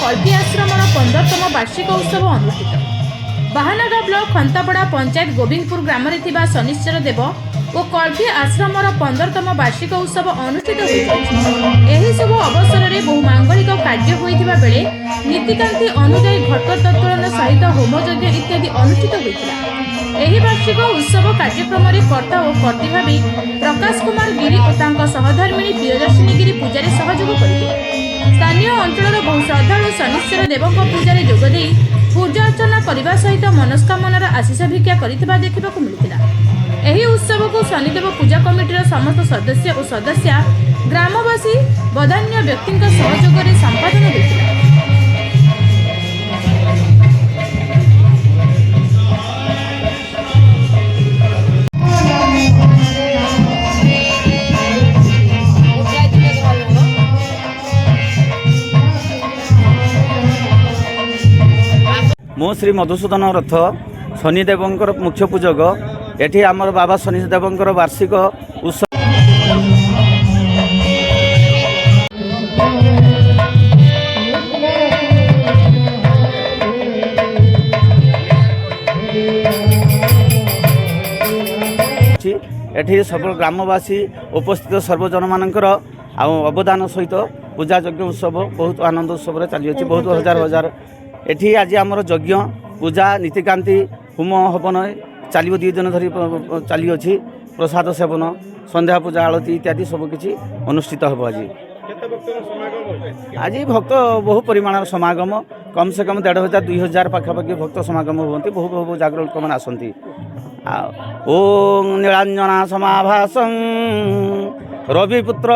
कल्पी आश्रमर 15तम वार्षिक उत्सव अनुष्ठित। बाहानगा ब्लॉक खंतापड़ा पंचायत गोविंदपुर ग्राम में शनिश्चर देव और कल्पी आश्रमर 15तम वार्षिक उत्सव अनुष्ठित होती। शुभ अवसर में बहु मांगलिक कार्य होता बेले नीतिकांति अनुजाई घटोत्तोलन सहित होमयज्ञ इत्यादि अनुष्ठित होता। वार्षिक उत्सव कार्यक्रम में कर्ता और कर्ती भावी प्रकाश कुमार गिरी और सहधर्मिणी प्रियदर्शिनी गिरी पूजारे सहयोग करते। स्थानीय अंचल बहु श्रद्धालु शनिश्चर देव पूजा जोगदे पूजा अर्चना करने सहित मनस्कामनार आशीष भिक्षा देखा मिलता। यह उत्सव को शनिदेव पूजा कमिटीर समस्त सदस्य और सदस्या ग्रामवासी बदान्य व्यक्ति सहयोग में संपादन होता। मो श्री मधुसूदन रथ शनिदेव मुख्य पूजक एठी आमर बाबा शनिदेव वार्षिक उत्सव एठी सब ग्रामवासी उपस्थित सर्वजन मानकर अवदान सहित पूजा यज्ञ उत्सव बहुत आनंद उत्सव चली बहुत हजार हजार एठी आज आमर यज्ञ पूजा नीतिकांति होम हवन चलो 2 दिन धरी चली अच्छी प्रसाद सेवन संध्या पूजा आलती इत्यादि सबकि अनुष्ठित हम। आज भक्त बहु परिमाण समागम कम से कम 1500-2000 पाखापाखि भक्त समागम होती। बहु बहु जागर लोक मैंने आसती। ओं नीलांजना समाभासं रविपुत्र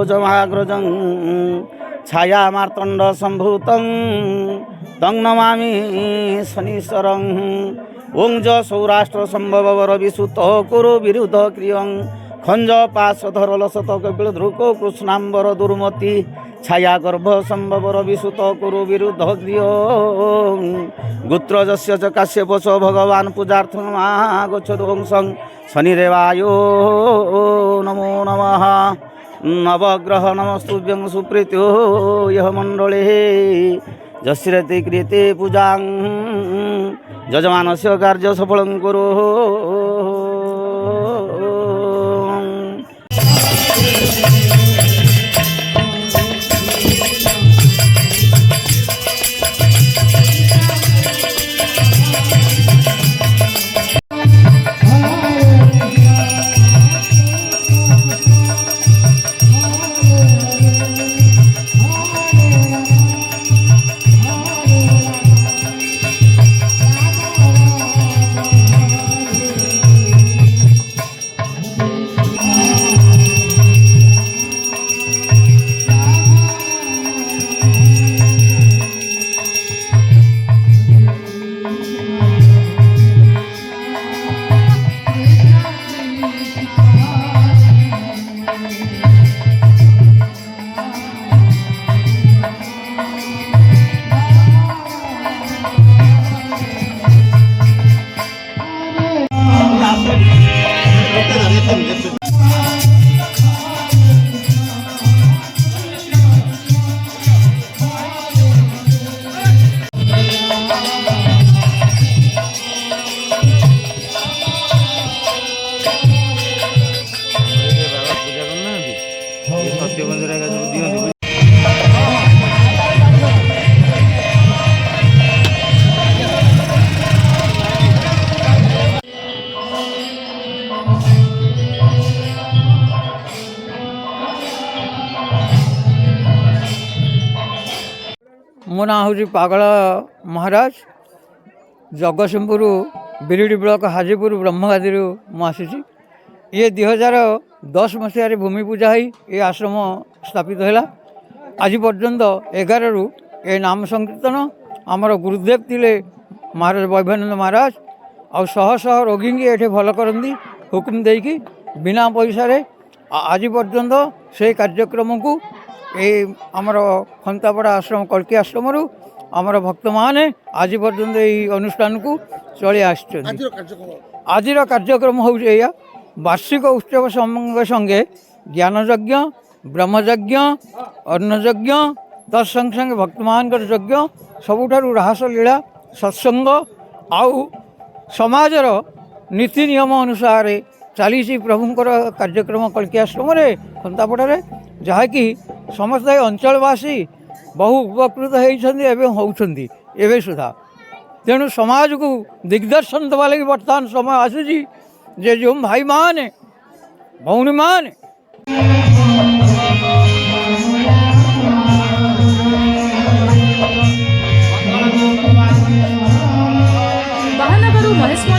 जमाग्रजं छाया मार्तंड संभूतं तं नमामि शनिश्चरं। ओं ज सौराष्ट्र संभव रविसुत कुरु विरुद्ध क्रियं खंज पाशधर लसत कपिल ध्रुको कृष्णांबर दुर्मति छाया गर्भ संभव रविसुत कुरु विरुद्ध क्रियं गोत्रजस्य च काश्यपस भगवान् पूजार्थमागच्छदोंसं शनिदेवायो नमो नमः। नवग्रह नमस्तुभ्यं सुप्रीत्यो यह मंडले जश्रते क्रियते पूजां यजमानस्य कार्य सफलं कुरु। मो ना हूँ पागल महाराज जगतसिंहपुर बिरिडी ब्लॉक हाजीपुर ब्रह्मगादी मुझी ये 2010 मसीह भूमि पूजा हो ये आश्रम स्थापित है। आज पर्यंत 11 ରୁ ए नाम संकीर्तन आमर गुरुदेव थिले महाराज वैभवानंद महाराज आ शह शह रोगी की ये भल करती हुकुम देकी बिना पैसा आज पर्यंत से कार्यक्रम को ये आमर खंतापड़ा आश्रम कल्की आश्रम आमर भक्त मैंने आज पर्यंत ये अनुष्ठान को चली आज कार्यक्रम हूँ वार्षिक उत्सव संगे संगे ज्ञानयज्ञ ब्रह्मयज्ञ अन्नयज्ञ तत्संग संगे भक्त मान यज्ञ सबुठारु राहस लीला सत्संग आउ समाजर नीति नियम अनुसार चली प्रभुंर कार्यक्रम कल्की आश्रम खंतापड़े जहाँकि समस्त अंचलवासी बहु उपकृत होती एवं सुधा तेणु समाज को दिग्दर्शन देवा लगी बर्तमान समय आसूसी जे जो भाई माने भौणी माने महानगर महेश